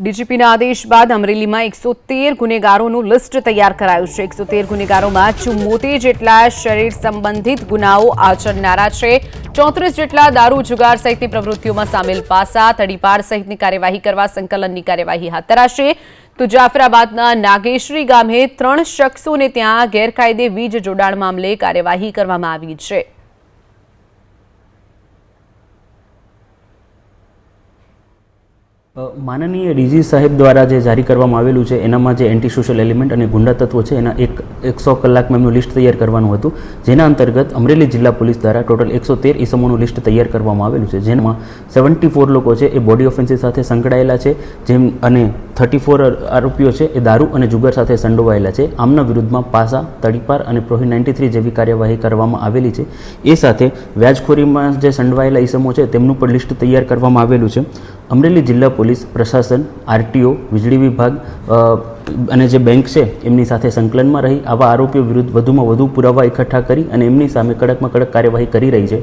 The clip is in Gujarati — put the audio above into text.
ડીજીપીના આદેશ બાદ અમરેલીમાં 113 ગુનેગારોનું લિસ્ટ તૈયાર કરાયું છે। 113 ગુનેગારોમાં 74 જેટલા શરીર સંબંધિત ગુનાઓ આચરનારા છે। 34 જેટલા દારૂ જુગાર સહિતની પ્રવૃત્તિઓમાં સામેલ પાસા તડીપાર સહિતની કાર્યવાહી કરવા સંકલનની કાર્યવાહી હાથ ધરાશે। તો જાફરાબાદના નાગેશ્રી ગામે 3 શખ્સોને ત્યાં ગેરકાયદે વીજ જોડાણ મામલે કાર્યવાહી કરવામાં આવી છે। માનનીય ડીજી સાહેબ દ્વારા જે જારી કરવામાં આવેલું છે એનામાં જે એન્ટી સોશિયલ એલિમેન્ટ અને ગુંડા તત્વો છે એના 100 કલાકમાં એમનું લિસ્ટ તૈયાર કરવાનું હતું, જેના અંતર્ગત અમરેલી જિલ્લા પોલીસ દ્વારા ટોટલ 113 ઇસમોનું લિસ્ટ તૈયાર કરવામાં આવેલું છે, જેમાં 74 લોકો છે એ બોડી ઓફેન્સીસ સાથે સંકળાયેલા છે, જેમ અને 34 આરોપીઓ છે એ દારૂ અને જુગાર સાથે સંડોવાયેલા છે। આમના વિરુદ્ધમાં પાસા તડીપાર અને પ્રોહી 93 જેવી કાર્યવાહી કરવામાં આવેલી છે। એ સાથે વ્યાજખોરીમાં જે સંડવાયેલા ઇસમો છે તેમનું પણ લિસ્ટ તૈયાર કરવામાં આવેલું છે। અમરેલી જિલ્લા પોલીસ પ્રશાસન, આરટીઓ, વીજળી વિભાગ અને જે બેંક છે એમની સાથે સંકલનમાં રહી આવા આરોપીઓ વિરુદ્ધ વધુમાં વધુ પુરાવા એકઠા કરી અને એમની સામે કડકમાં કડક કાર્યવાહી કરી રહી છે।